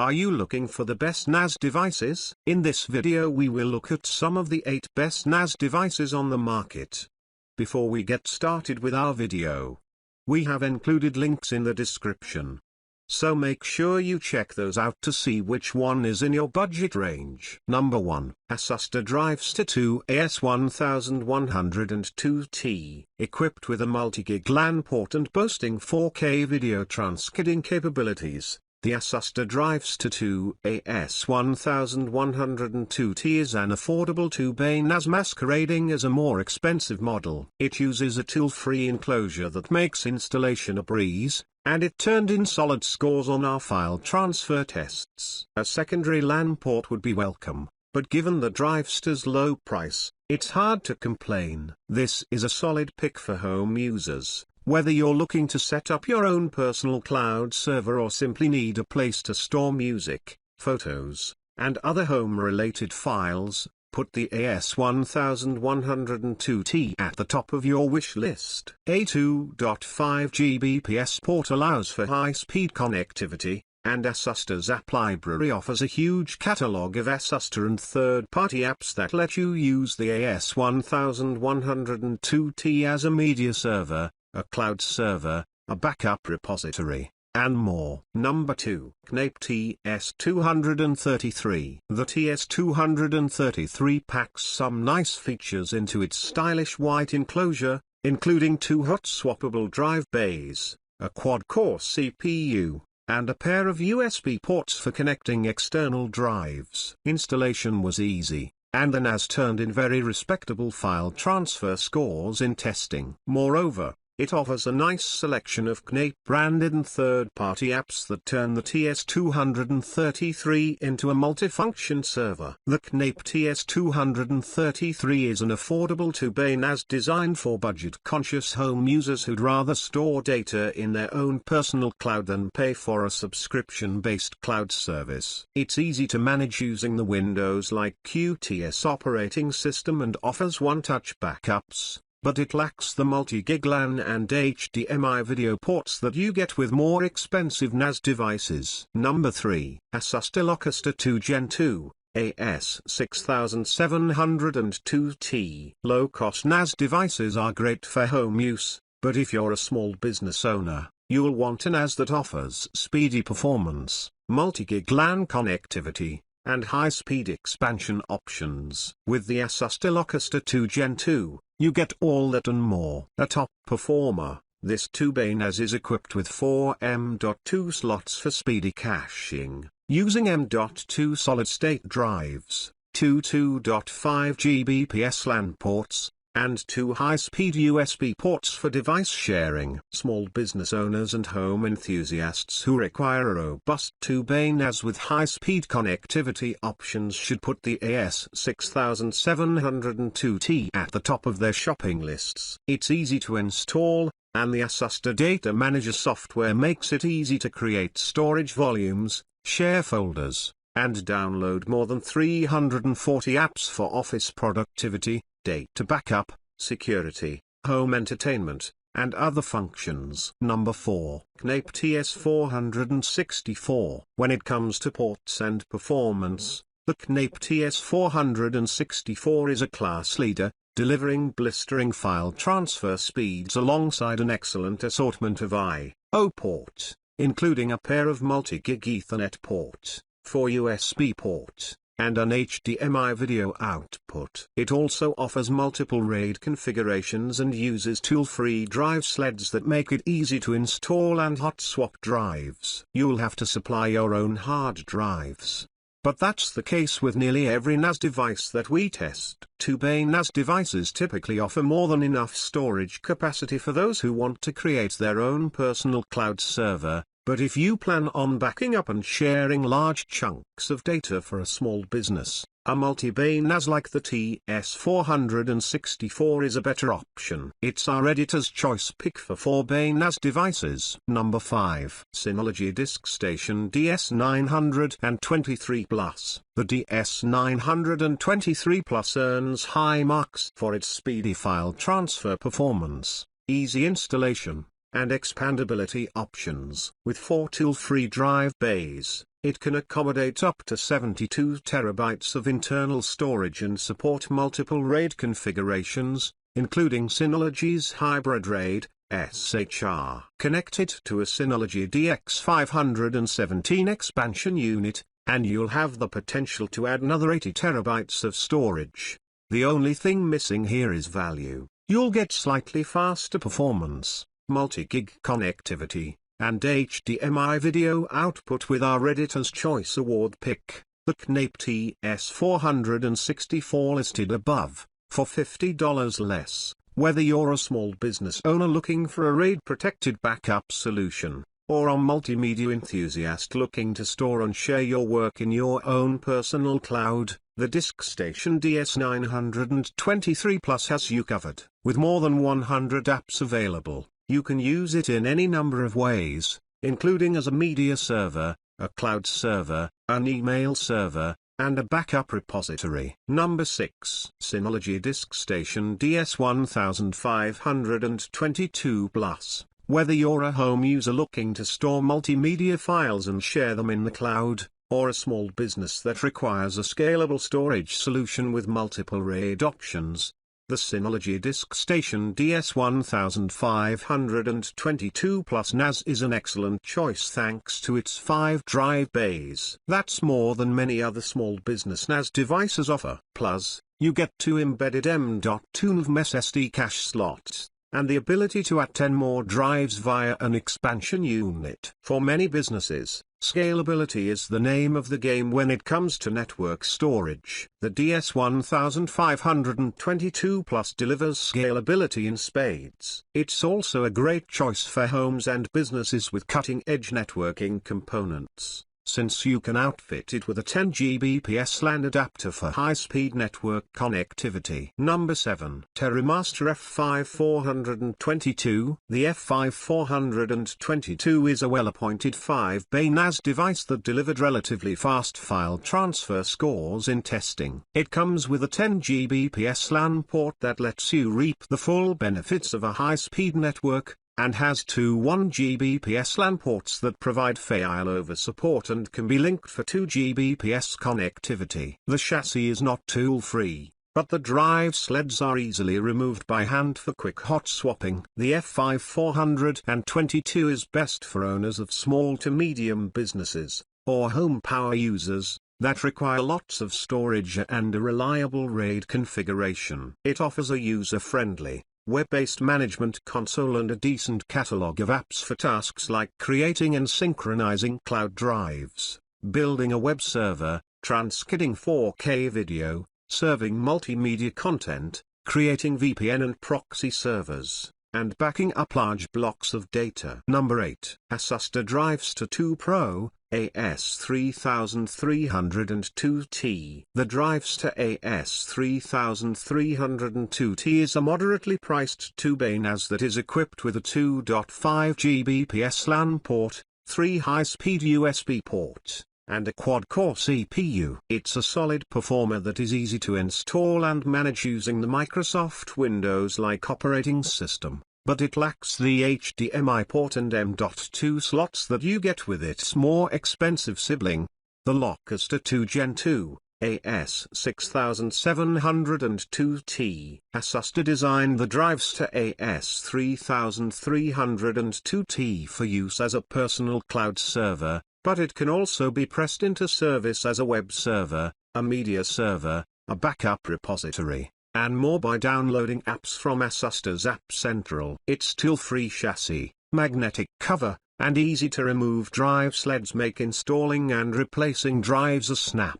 Are you looking for the best NAS devices? In this video we will look at some of the 8 best NAS devices on the market. Before we get started with our video, we have included links in the description. So make sure you check those out to see which one is in your budget range. Number 1. Asustor Drivestor 2 AS1102T. Equipped with a multi-gig LAN port and boasting 4K video transcoding capabilities, the Asustor Drivestor 2 AS1102T is an affordable 2-bay NAS masquerading as a more expensive model. It uses a tool-free enclosure that makes installation a breeze, and it turned in solid scores on our file transfer tests. A secondary LAN port would be welcome, but given the Drivestor's low price, it's hard to complain. This is a solid pick for home users. Whether you're looking to set up your own personal cloud server or simply need a place to store music, photos, and other home-related files, put the AS1102T at the top of your wish list. A 2.5 Gbps port allows for high-speed connectivity, and Asustor's app library offers a huge catalog of Asustor and third-party apps that let you use the AS1102T as a media server, a cloud server, a backup repository, and more. Number 2. QNAP TS233. The TS233 packs some nice features into its stylish white enclosure, including 2 hot-swappable drive bays, a quad-core CPU, and a pair of USB ports for connecting external drives. Installation was easy, and the NAS turned in very respectable file transfer scores in testing. Moreover, it offers a nice selection of QNAP-branded and third-party apps that turn the TS233 into a multifunction server. The QNAP TS233 is an affordable 2-bay NAS designed for budget-conscious home users who'd rather store data in their own personal cloud than pay for a subscription-based cloud service. It's easy to manage using the Windows-like QTS operating system and offers one-touch backups, but it lacks the multi-gig LAN and HDMI video ports that you get with more expensive NAS devices. Number 3. Asustor Lockerstor 2 Gen 2, AS6702T. Low-cost NAS devices are great for home use, but if you're a small business owner, you'll want a NAS that offers speedy performance, multi-gig LAN connectivity, and high-speed expansion options. With the Asustor Lockerstor 2 Gen 2, you get all that and more. A top performer, this 2-bay NAS is equipped with 4 M.2 slots for speedy caching, using M.2 solid-state drives, 2 2.5 Gbps LAN ports, and 2 high-speed USB ports for device sharing. Small business owners and home enthusiasts who require a robust 2-bay NAS with high-speed connectivity options should put the AS6702T at the top of their shopping lists. It's easy to install, and the Asustor Data Manager software makes it easy to create storage volumes, share folders, and download more than 340 apps for office productivity, data backup, security, home entertainment, and other functions. Number 4. QNAP TS464. When it comes to ports and performance, the QNAP TS464 is a class leader, delivering blistering file transfer speeds alongside an excellent assortment of I/O ports, including a pair of multi-gig Ethernet ports, 4 USB ports, and an HDMI video output. It also offers multiple RAID configurations and uses tool-free drive sleds that make it easy to install and hot swap drives. You'll have to supply your own hard drives, but that's the case with nearly every NAS device that we test. 2-bay NAS devices typically offer more than enough storage capacity for those who want to create their own personal cloud server, but if you plan on backing up and sharing large chunks of data for a small business, a multi-bay NAS like the TS464 is a better option. It's our editor's choice pick for 4-bay NAS devices. Number 5. Synology DiskStation DS923 Plus. The DS923 Plus earns high marks for its speedy file transfer performance, easy installation, and expandability options. With 4 tool-free drive bays, It can accommodate up to 72 terabytes of internal storage and support multiple RAID configurations, including Synology's hybrid RAID, SHR. Connect it to a Synology DX517 expansion unit, and you'll have the potential to add another 80 terabytes of storage. The only thing missing here is value. You'll get slightly faster performance, multi-gig connectivity, and HDMI video output with our Editor's Choice Award pick, the QNAP TS464 listed above, for $50 less. Whether you're a small business owner looking for a RAID-protected backup solution, or a multimedia enthusiast looking to store and share your work in your own personal cloud, the DiskStation DS923 Plus has you covered. With more than 100 apps available, you can use it in any number of ways, including as a media server, a cloud server, an email server, and a backup repository. Number 6. Synology DiskStation DS1522 Plus. Whether you're a home user looking to store multimedia files and share them in the cloud, or a small business that requires a scalable storage solution with multiple RAID options, the Synology DiskStation DS1522 Plus NAS is an excellent choice thanks to its 5 drive bays. That's more than many other small business NAS devices offer. Plus, you get 2 embedded M.2 NVMe SSD cache slots, and the ability to add 10 more drives via an expansion unit. For many businesses, scalability is the name of the game when it comes to network storage. The DS1522 Plus delivers scalability in spades. It's also a great choice for homes and businesses with cutting-edge networking components, since you can outfit it with a 10 Gbps LAN adapter for high-speed network connectivity. Number 7. TerraMaster F5-422. The F5-422 is a well-appointed 5-bay NAS device that delivered relatively fast file transfer scores in testing. It comes with a 10 Gbps LAN port that lets you reap the full benefits of a high-speed network, and has 2 1 Gbps LAN ports that provide failover support and can be linked for 2 Gbps connectivity. The chassis is not tool-free, but the drive sleds are easily removed by hand for quick hot swapping. The F5-422 is best for owners of small to medium businesses, or home power users, that require lots of storage and a reliable RAID configuration. It offers a user-friendly, web-based management console and a decent catalog of apps for tasks like creating and synchronizing cloud drives, building a web server, transcoding 4K video, serving multimedia content, creating VPN and proxy servers, and backing up large blocks of data. Number 8. Asustor Drivestor 2 Pro, AS3302T. The Drivestor AS3302T is a moderately priced 2-bay NAS that is equipped with a 2.5 Gbps LAN port, 3 high-speed USB ports, and a quad-core CPU. It's a solid performer that is easy to install and manage using the Microsoft Windows-like operating system, but it lacks the HDMI port and M.2 slots that you get with its more expensive sibling, the Lockerstor 2 Gen 2, AS6702T. Asustor designed the Drivestor AS3302T for use as a personal cloud server, but it can also be pressed into service as a web server, a media server, a backup repository, and more by downloading apps from Asustor's App Central. Its tool-free chassis, magnetic cover, and easy-to-remove drive sleds make installing and replacing drives a snap.